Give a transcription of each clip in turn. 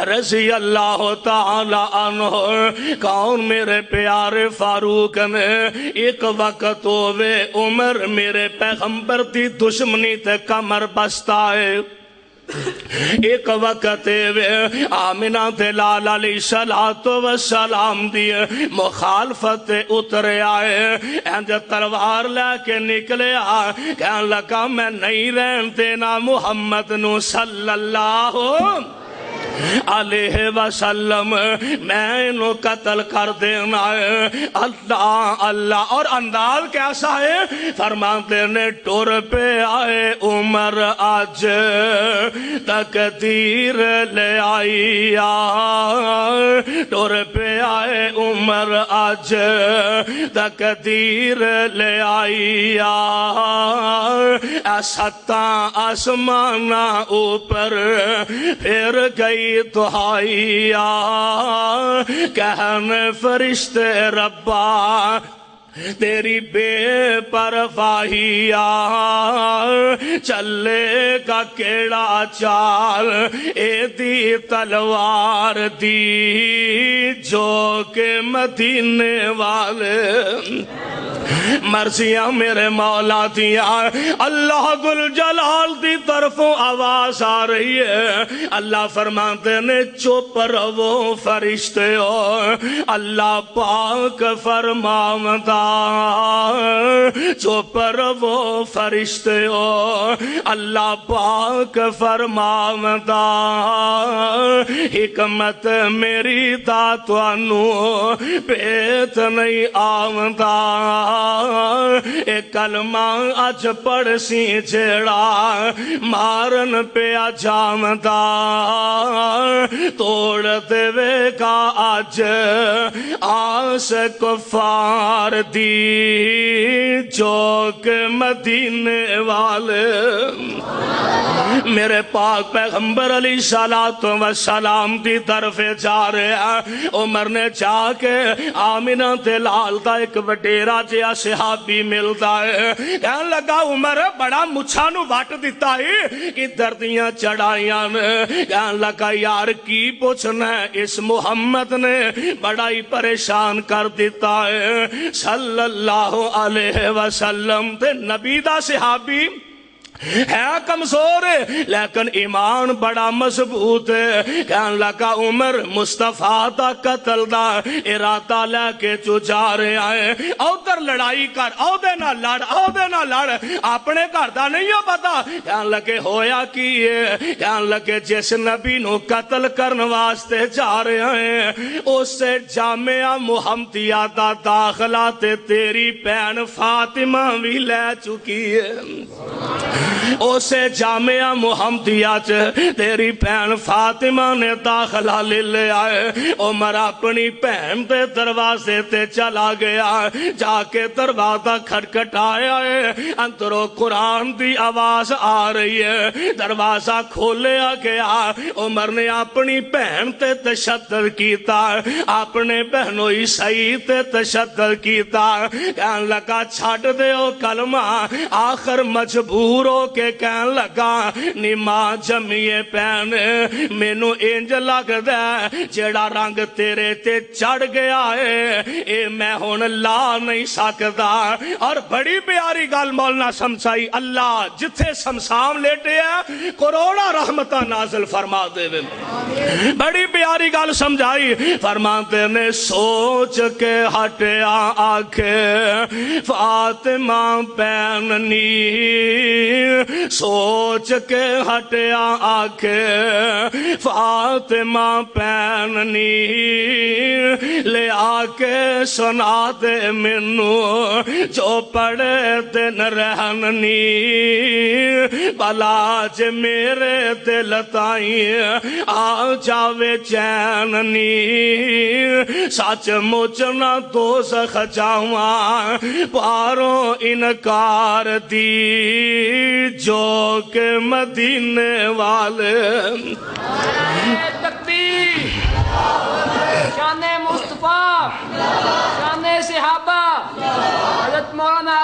رضی اللہ تعالی عنہ کون میرے پیارے فاروق نے ایک وقت ہوئے عمر میرے پیغمبر دی دشمنی تے کمر بستا ہے ایک وقت آمنہ دلال علیہ السلام دی مخالفت اترے آئے تلوار لے کے نکلے آئے کہنے لگا میں نہیں رہن دینا محمد نو صلی اللہ علیہ وسلم میں انہوں قتل کر دینا ہے اللہ اللہ اور انداز کیسا ہے فرماتے نے ٹور پہ آئے عمر آج تقدیر لے آئی ٹور پہ آئے عمر آج تقدیر لے آئی ستا آسمانہ اوپر پھر گئی دعائی کہنے فرشتے ربا تیری بے پرواہی چلے کا کیڑا چال اے دی تلوار دی جو کہ مدینے والے مرضیاں میرے مولا دیا اللہ ذل جلال دی طرفوں آواز آ رہی ہے اللہ فرماتے نے چپ رہو فرشتے ہو اللہ پاک فرماتا چپ رہو فرشتے ہو اللہ پاک فرماتا حکمت میری دا توانو پیت نہیں آمدا اے کلمہ اج پڑھ سی جیڑا مارن پہ جامدا توڑ دے کا اج آس کفار دی جو کہ مدینے والے میرے پاک پیغمبر علیہ السلام دی طرف جا رہے ہیں عمر نے چاہ کے آمنہ دلال دا ایک وڈیرا جیا صحابی ملتا ہے کہنے لگا عمر بڑا مچھا نو واٹ دیتا ہے کہ دردیاں چڑھائیاں کہنے لگا یار کی پوچھنا ہے اس محمد نے بڑا ہی پریشان کر دیتا ہے صلی اللہ علیہ وسلم تے نبی دا صحابی ہے کمزور لیکن ایمان بڑا مضبوط ہے کہنے لگا عمر مصطفیٰ دا قتل دا ارادہ لے کے جو جا رہے آئے ادھر لڑائی کر او دے نہ لڑ اپنے گھر دا نہیں ہو پتا کہنے لگے ہویا کی کہنے لگے جس نبی نو قتل کرنے واسطے جا رہے ہیں اس سے جامعہ محمدیہ دا داخلہ تے تیری بہن فاطمہ بھی لے چکی ہے اسے جامعہ محمدیہ تیری بہن فاطمہ نے داخلہ لے لے آئے عمر اپنی بہن دے دروازے تے چلا گیا جا کے دروازہ کھٹکھٹایا ہے اندروں قرآن دی آواز آ رہی ہے دروازہ کھولیا گیا عمر نے اپنی بہن تے تشدد کیتا اپنے بہنوں عیسائی تے تشدد کیتا کہنے لگا چھٹ دے او کلمہ آخر مجبور ہو کے کہن لگا نی ماں جمیے پین مینو انج لگ دے جیڑا رنگ تیرے تے چڑھ گیا ہے اے میں ہون لا نہیں سکتا اور بڑی پیاری گل مولانا سمجھائی اللہ جتھے سمسام لیٹے ہیں کروڑا رحمتہ نازل فرما دے بڑی پیاری گل سمجھائی فرماتے نے سوچ کے ہٹیا آنکھیں فاطمہ پیننی سوچ کے ہٹیا آنکھیں فاطمہ پیننی لے آ کے سنا دے منو جو پڑے دن رہننی بلاج میرے دل تائیں آ جاوے چیننی سچ مچ نہ دوزخ جاواں پاروں انکار دی جو کہ مدینے والے تکبیر شان مصطفیٰ شان صحابہ حضرت مولانا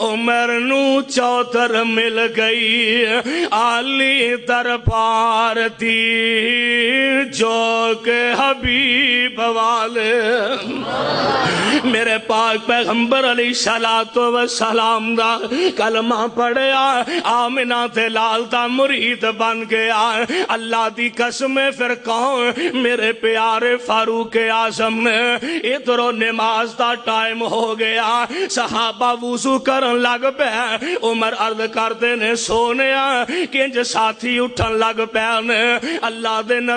عمر نو چوتر مل گئی عالی دربار دی جو کہ حبیب والے میرے پاک پیغمبر علیہ السلام دا کلمہ پڑھیا آمنہ تے لال دا مرید بن گیا اللہ دی قسم پھر کون میرے پیارے فاروق اعظم نے ادھروں نماز دا ٹائم ہو گیا صحابہ وضو کرن لگ پہ عمر عرض کردے نے سونیا کنج ساتھی اٹھن لگ پہ اللہ دے نبی